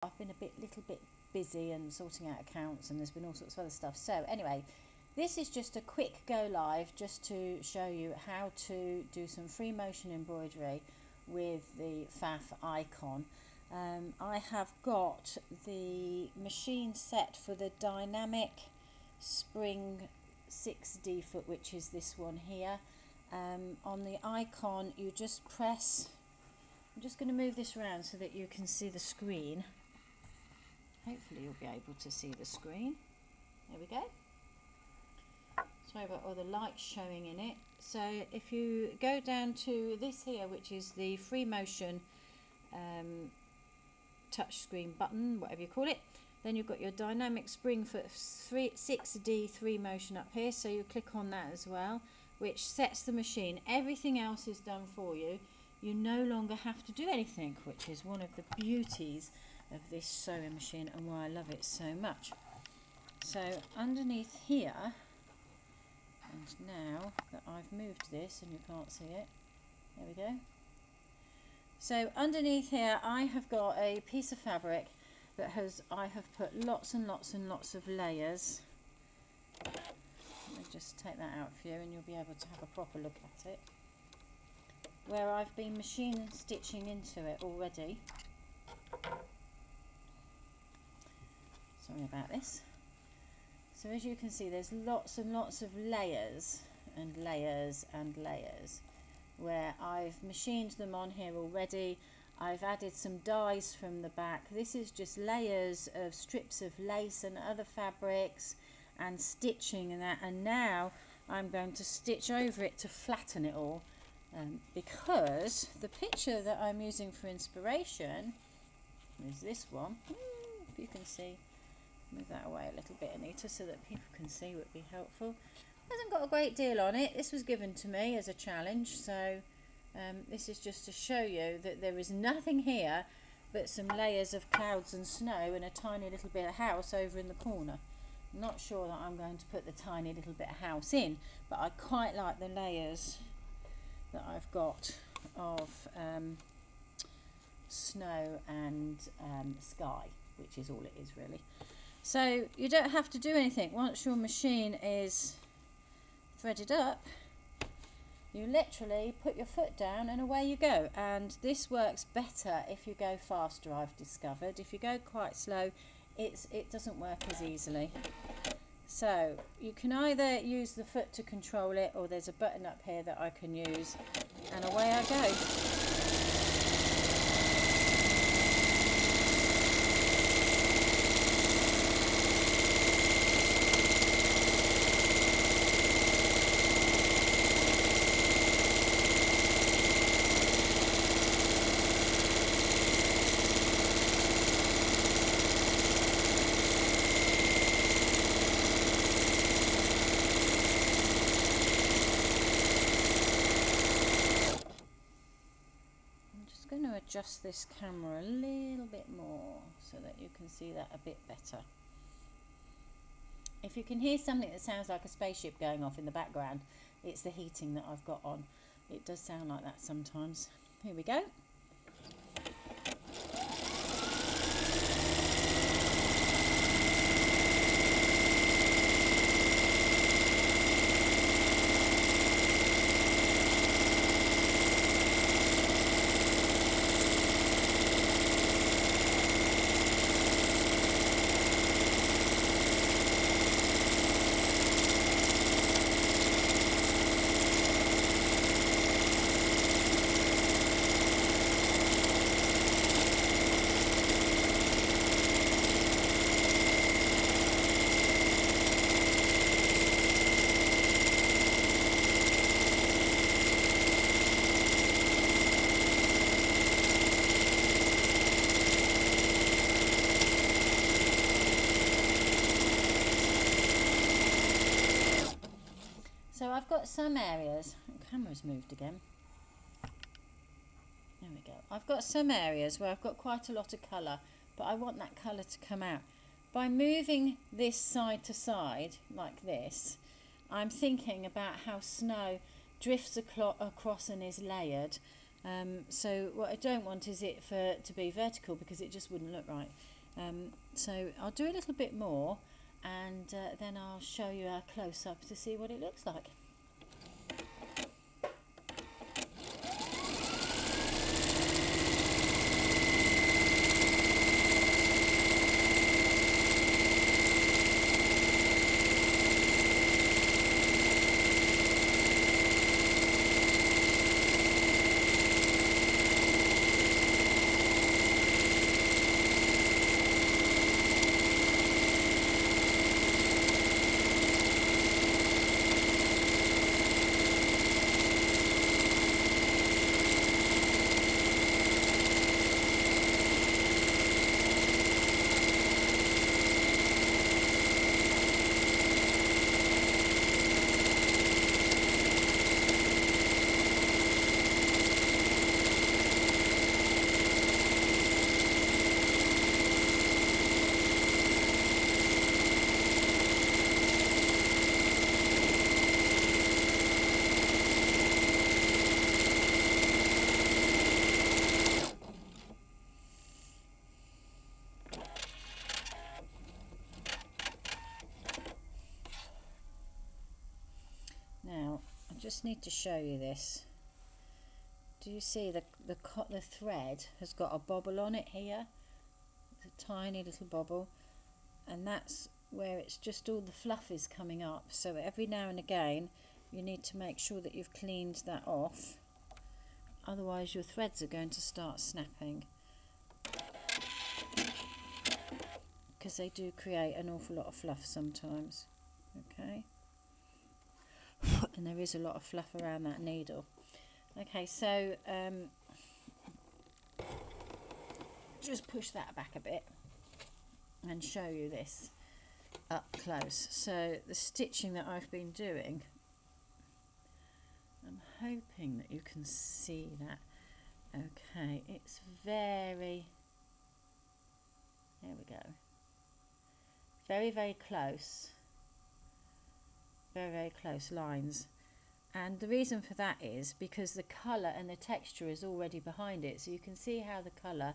I've been a little bit busy and sorting out accounts, and there's been all sorts of other stuff. So anyway, this is just a quick go live just to show you how to do some free motion embroidery with the Faff icon. I have got the machine set for the dynamic spring 6D foot, which is this one here. On the icon you just press, I'm just going to move this around so that you can see the screen. Hopefully you'll be able to see the screen. There we go. Sorry about all the light showing in it. So if you go down to this here, which is the free motion touch screen button, whatever you call it, then you've got your dynamic spring foot 6D 3 motion up here, so you click on that as well, which sets the machine. Everything else is done for you. You no longer have to do anything, which is one of the beauties of this sewing machine and why I love it so much. So underneath here, and now that I've moved this and you can't see it, there we go. So underneath here I have got a piece of fabric that I have put lots and lots and lots of layers. Let me just take that out for you and you'll be able to have a proper look at it, where I've been machine stitching into it already. Sorry about this. So as you can see, there's lots and lots of layers and layers and layers where I've machined them on here already. I've added some dies from the back. This is just layers of strips of lace and other fabrics and stitching and that, and now I'm going to stitch over it to flatten it all, because the picture that I'm using for inspiration is this one. If you can see, move that away a little bit, Anita, so that people can see, would be helpful. Hasn't got a great deal on it. This was given to me as a challenge, so this is just to show you that there is nothing here but some layers of clouds and snow and a tiny little bit of house over in the corner. I'm not sure that I'm going to put the tiny little bit of house in, but I quite like the layers that I've got of snow and sky, which is all it is really. So you don't have to do anything. Once your machine is threaded up, you literally put your foot down and away you go. And this works better if you go faster, I've discovered. If you go quite slow, it doesn't work as easily. So you can either use the foot to control it, or there's a button up here that I can use, and away I go. I'm going to adjust this camera a little bit more so that you can see that a bit better. If you can hear something that sounds like a spaceship going off in the background, it's the heating that I've got on. It does sound like that sometimes. Here we go. So I've got some areas, the camera's moved again, there we go. I've got some areas where I've got quite a lot of colour, but I want that colour to come out. By moving this side to side, like this, I'm thinking about how snow drifts across and is layered. So what I don't want is it to be vertical, because it just wouldn't look right. So I'll do a little bit more, and then I'll show you a close-up to see what it looks like. Now, I just need to show you this. Do you see the thread has got a bobble on it here? It's a tiny little bobble, and that's where it's just all the fluff is coming up. So every now and again you need to make sure that you've cleaned that off, otherwise your threads are going to start snapping, because they do create an awful lot of fluff sometimes. Okay. And there is a lot of fluff around that needle. Okay, so just push that back a bit and show you this up close. So the stitching that I've been doing, I'm hoping that you can see that. Okay, it's very, there we go, very close. Very close lines, and the reason for that is because the colour and the texture is already behind it, so you can see how the colour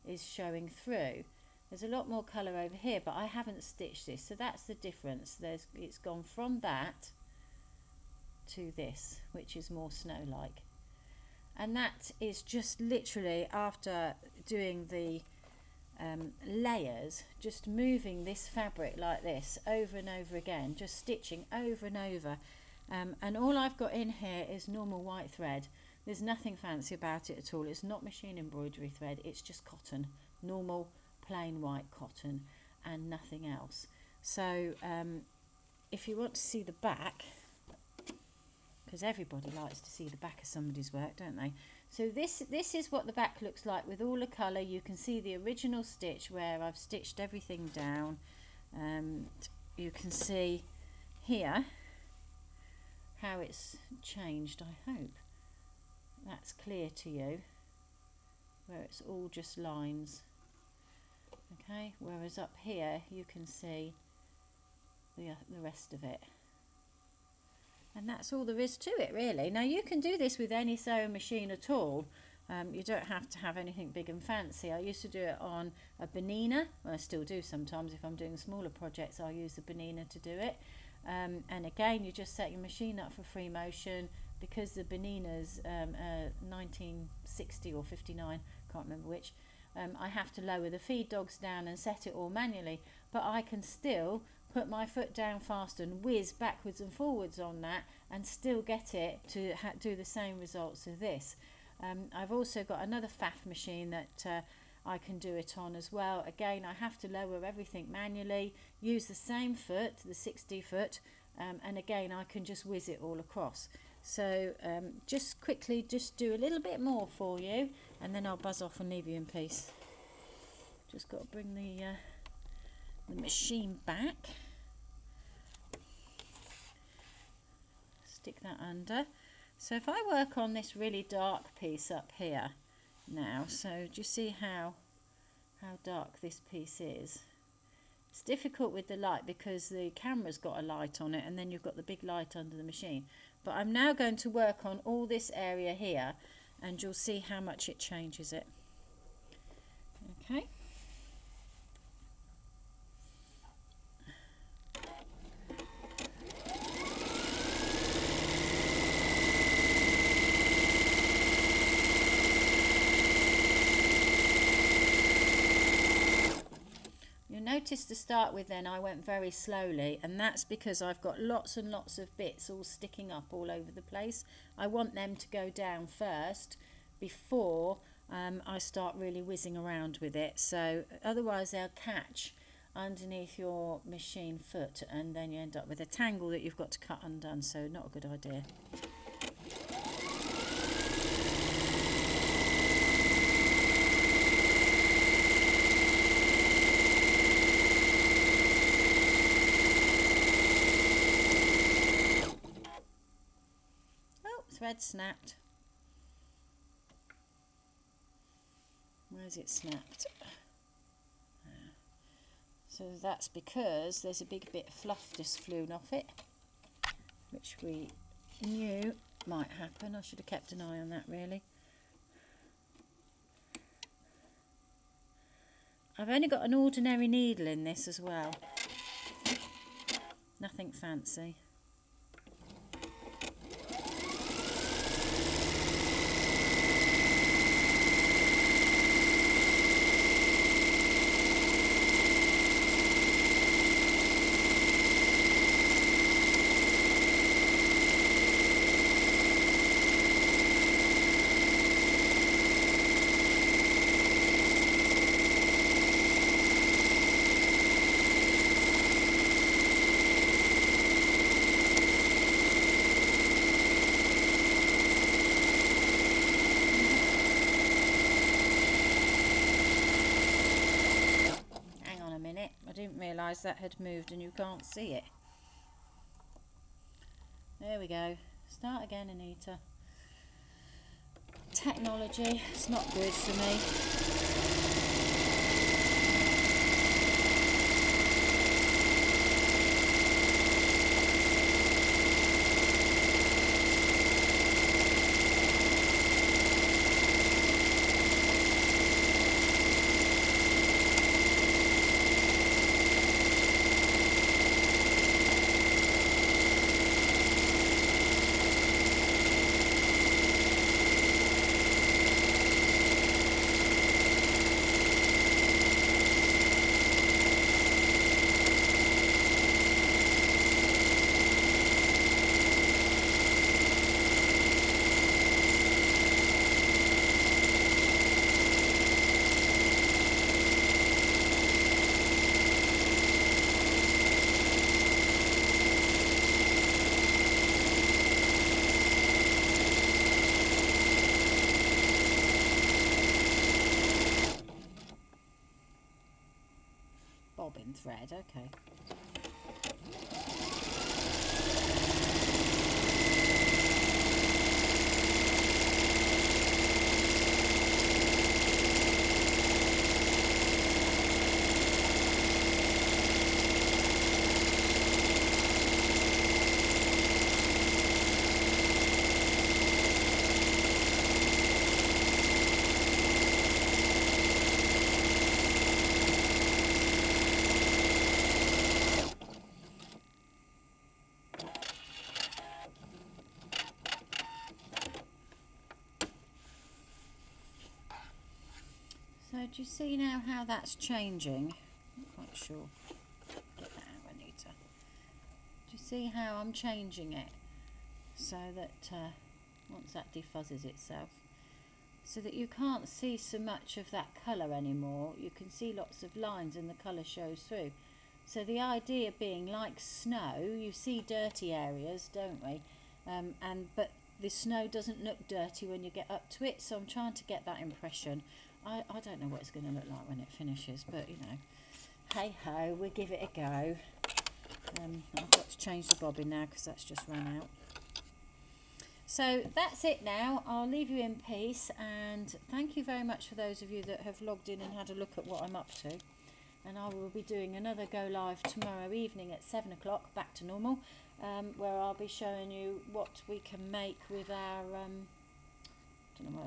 is showing through. There's a lot more colour over here, but I haven't stitched this, so that's the difference. It's gone from that to this, which is more snow-like, and that is just literally after doing the layers, just moving this fabric like this over and over again, just stitching over and over, and all I've got in here is normal white thread. There's nothing fancy about it at all. It's not machine embroidery thread, it's just cotton, normal plain white cotton, and nothing else. So if you want to see the back, because everybody likes to see the back of somebody's work, don't they? So this is what the back looks like with all the colour. You can see the original stitch where I've stitched everything down. You can see here how it's changed, I hope. That's clear to you, where it's all just lines. Okay, whereas up here you can see the rest of it. And that's all there is to it, really. Now you can do this with any sewing machine at all. You don't have to have anything big and fancy. I used to do it on a Bernina. Well, I still do sometimes. If I'm doing smaller projects, I'll use the Bernina to do it. And again, you just set your machine up for free motion. Because the Bernina's 1960 or 59, can't remember which, I have to lower the feed dogs down and set it all manually. But I can still put my foot down fast and whiz backwards and forwards on that and still get it to do the same results as this. I've also got another Faff machine that I can do it on as well. Again, I have to lower everything manually, use the same foot, the 60 foot, and again I can just whiz it all across. So just quickly just do a little bit more for you, and then I'll buzz off and leave you in peace. Just got to bring the machine back, stick that under. So if I work on this really dark piece up here now, so do you see how dark this piece is? It's difficult with the light because the camera's got a light on it, and then you've got the big light under the machine. But I'm now going to work on all this area here, and you'll see how much it changes it. Okay. notice to start with then I went very slowly, and that's because I've got lots and lots of bits all sticking up all over the place. I want them to go down first before I start really whizzing around with it, so otherwise they'll catch underneath your machine foot and then you end up with a tangle that you've got to cut undone, so not a good idea. Oh, thread snapped. Where's it snapped? So that's because there's a big bit of fluff just flown off it, which we knew might happen. I should have kept an eye on that really. I've only got an ordinary needle in this as well, nothing fancy. I didn't realise that had moved and you can't see it. There we go. Start again, Anita. Technology, it's not good for me. Bobbin thread, okay. So do you see now how that's changing? I'm not quite sure. Get that out, Anita. Do you see how I'm changing it? So that once that defuzzes itself, so that you can't see so much of that colour anymore. You can see lots of lines and the colour shows through. So the idea being, like snow, you see dirty areas, don't we? But the snow doesn't look dirty when you get up to it, so I'm trying to get that impression. I don't know what it's going to look like when it finishes, but you know, hey ho, we'll give it a go. I've got to change the bobbin now because that's just run out. So that's it now. I'll leave you in peace, and thank you very much for those of you that have logged in and had a look at what I'm up to. And I will be doing another go live tomorrow evening at 7 o'clock, back to normal, where I'll be showing you what we can make with our, don't know what